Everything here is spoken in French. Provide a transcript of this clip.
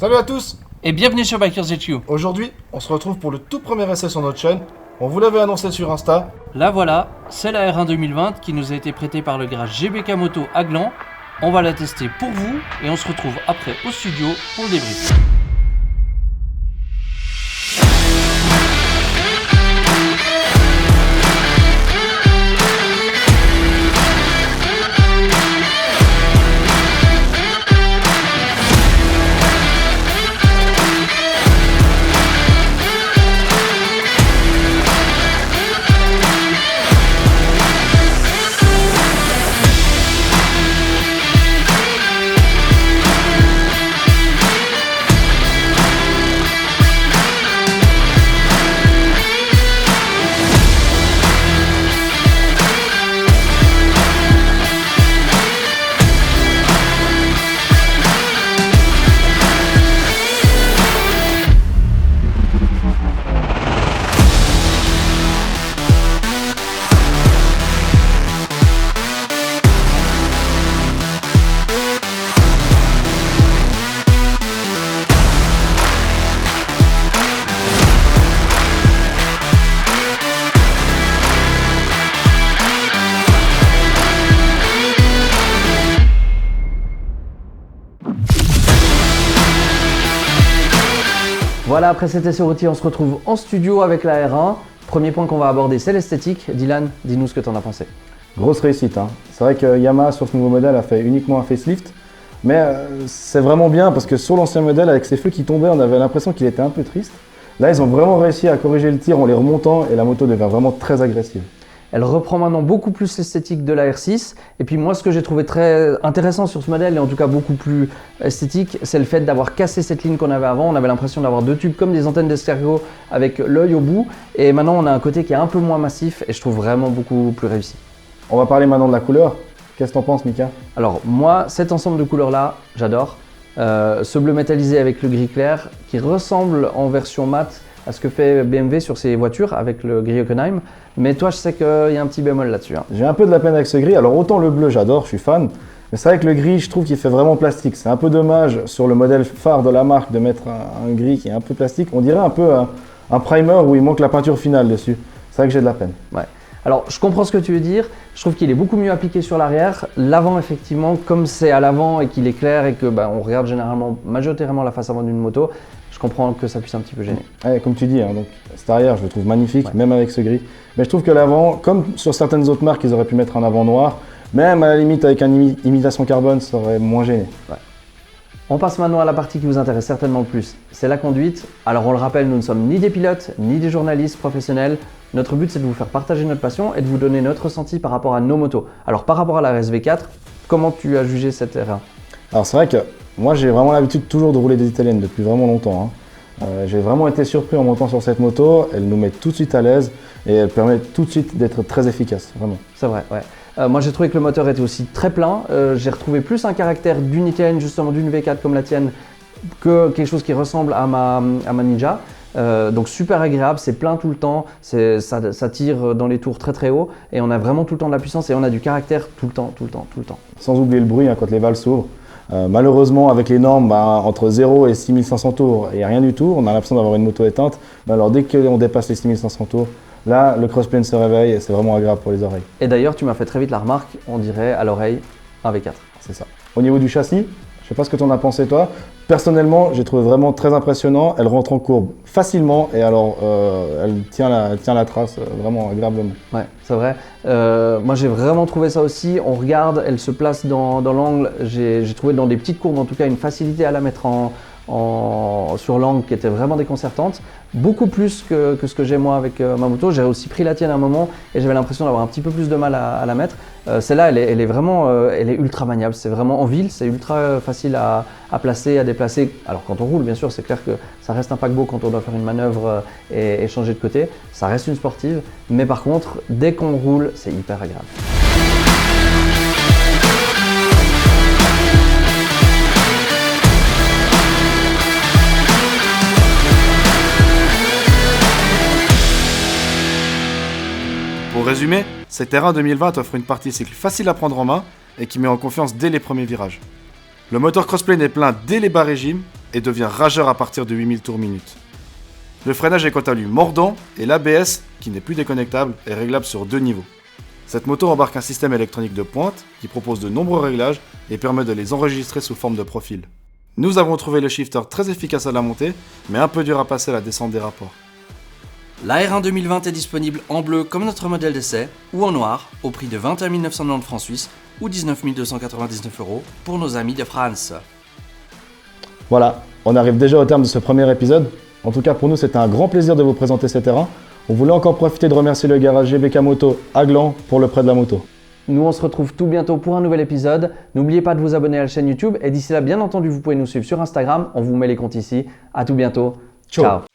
Salut à tous. Et bienvenue sur Bikers HQ. Aujourd'hui, on se retrouve pour le tout premier essai sur notre chaîne. On vous l'avait annoncé sur Insta. Là voilà, c'est la R1 2020 qui nous a été prêtée par le garage GBK Moto à Gland. On va la tester pour vous et on se retrouve après au studio pour le débrief. Voilà, après cet essai routier, on se retrouve en studio avec la R1. Premier point qu'on va aborder, c'est l'esthétique. Dylan, dis-nous ce que tu en as pensé. Grosse réussite, hein. C'est vrai que Yamaha sur ce nouveau modèle a fait uniquement un facelift, mais c'est vraiment bien parce que sur l'ancien modèle, avec ses feux qui tombaient, on avait l'impression qu'il était un peu triste. Là, ils ont vraiment réussi à corriger le tir en les remontant et la moto devient vraiment très agressive. Elle reprend maintenant beaucoup plus l'esthétique de la R6. Et puis moi, ce que j'ai trouvé très intéressant sur ce modèle, et en tout cas beaucoup plus esthétique, c'est le fait d'avoir cassé cette ligne qu'on avait avant. On avait l'impression d'avoir deux tubes comme des antennes de stéréo avec l'œil au bout. Et maintenant, on a un côté qui est un peu moins massif et je trouve vraiment beaucoup plus réussi. On va parler maintenant de la couleur. Qu'est-ce que t'en penses, Mika? Alors moi, cet ensemble de couleurs-là, j'adore. Ce bleu métallisé avec le gris clair qui ressemble en version mat à ce que fait BMW sur ses voitures avec le gris Hockenheim. Mais toi, je sais qu'il y a un petit bémol là-dessus. Hein. J'ai un peu de la peine avec ce gris. Alors autant le bleu, j'adore, je suis fan. Mais c'est vrai que le gris, je trouve qu'il fait vraiment plastique. C'est un peu dommage sur le modèle phare de la marque de mettre un gris qui est un peu plastique. On dirait un peu un primer où il manque la peinture finale dessus. C'est vrai que j'ai de la peine. Ouais. Alors, je comprends ce que tu veux dire. Je trouve qu'il est beaucoup mieux appliqué sur l'arrière. L'avant, effectivement, comme c'est à l'avant et qu'il est clair et que on regarde généralement, majoritairement la face avant d'une moto, je comprends que ça puisse un petit peu gêner. Ouais, comme tu dis, hein, donc cet arrière, je le trouve magnifique, même avec ce gris. Mais je trouve que l'avant, comme sur certaines autres marques, ils auraient pu mettre un avant noir. Même à la limite, avec une imitation carbone, ça aurait moins gêné. Ouais. On passe maintenant à la partie qui vous intéresse certainement le plus, c'est la conduite. Alors on le rappelle, nous ne sommes ni des pilotes, ni des journalistes professionnels. Notre but, c'est de vous faire partager notre passion et de vous donner notre ressenti par rapport à nos motos. Alors par rapport à la RSV4, comment tu as jugé cette R1? Alors c'est vrai que moi, j'ai vraiment l'habitude toujours de rouler des italiennes depuis vraiment longtemps. Hein. J'ai vraiment été surpris en montant sur cette moto. Elle nous met tout de suite à l'aise et elle permet tout de suite d'être très efficace, vraiment. C'est vrai, ouais. Moi, j'ai trouvé que le moteur était aussi très plein. J'ai retrouvé plus un caractère d'une italienne, justement d'une V4 comme la tienne, que quelque chose qui ressemble à ma Ninja. Donc super agréable, c'est plein tout le temps, ça tire dans les tours très très haut et on a vraiment tout le temps de la puissance et on a du caractère tout le temps. Sans oublier le bruit hein, quand les valves s'ouvrent. Malheureusement, avec les normes, entre 0 et 6500 tours, il n'y a rien du tout. On a l'impression d'avoir une moto éteinte. Mais alors, dès qu'on dépasse les 6500 tours, là, le crossplane se réveille et c'est vraiment agréable pour les oreilles. Et d'ailleurs, tu m'as fait très vite la remarque, on dirait à l'oreille un V4. C'est ça. Au niveau du châssis, je sais pas ce que tu en as pensé toi. Personnellement, j'ai trouvé vraiment très impressionnant. Elle rentre en courbe facilement et alors elle tient la trace vraiment agréablement. Ouais, c'est vrai. Moi, j'ai vraiment trouvé ça aussi. On regarde, elle se place dans l'angle. J'ai trouvé dans des petites courbes, en tout cas, une facilité à la mettre sur l'angle qui était vraiment déconcertante. Beaucoup plus que ce que j'ai moi avec ma moto. J'ai aussi pris la tienne à un moment et j'avais l'impression d'avoir un petit peu plus de mal à la mettre. Celle-là, elle est vraiment elle est ultra maniable. C'est vraiment en ville, c'est ultra facile à placer, à déplacer. Alors quand on roule, bien sûr, c'est clair que ça reste un paquebot quand on doit faire une manœuvre et changer de côté. Ça reste une sportive. Mais par contre, dès qu'on roule, c'est hyper agréable. Pour résumer, cette R1 2020 offre une partie cycle facile à prendre en main et qui met en confiance dès les premiers virages. Le moteur crossplane est plein dès les bas régimes et devient rageur à partir de 8000 tours minute. Le freinage est quant à lui mordant et l'ABS, qui n'est plus déconnectable, est réglable sur 2 niveaux. Cette moto embarque un système électronique de pointe qui propose de nombreux réglages et permet de les enregistrer sous forme de profil. Nous avons trouvé le shifter très efficace à la montée, mais un peu dur à passer à la descente des rapports. La R1 2020 est disponible en bleu comme notre modèle d'essai, ou en noir, au prix de 21 990 francs suisses ou 19 299 € pour nos amis de France. Voilà, on arrive déjà au terme de ce premier épisode. En tout cas, pour nous, c'était un grand plaisir de vous présenter ces terrains. On voulait encore profiter de remercier le garage GBK Moto à Gland pour le prêt de la moto. Nous, on se retrouve tout bientôt pour un nouvel épisode. N'oubliez pas de vous abonner à la chaîne YouTube et d'ici là, bien entendu, vous pouvez nous suivre sur Instagram. On vous met les comptes ici. À tout bientôt. Ciao. Ciao.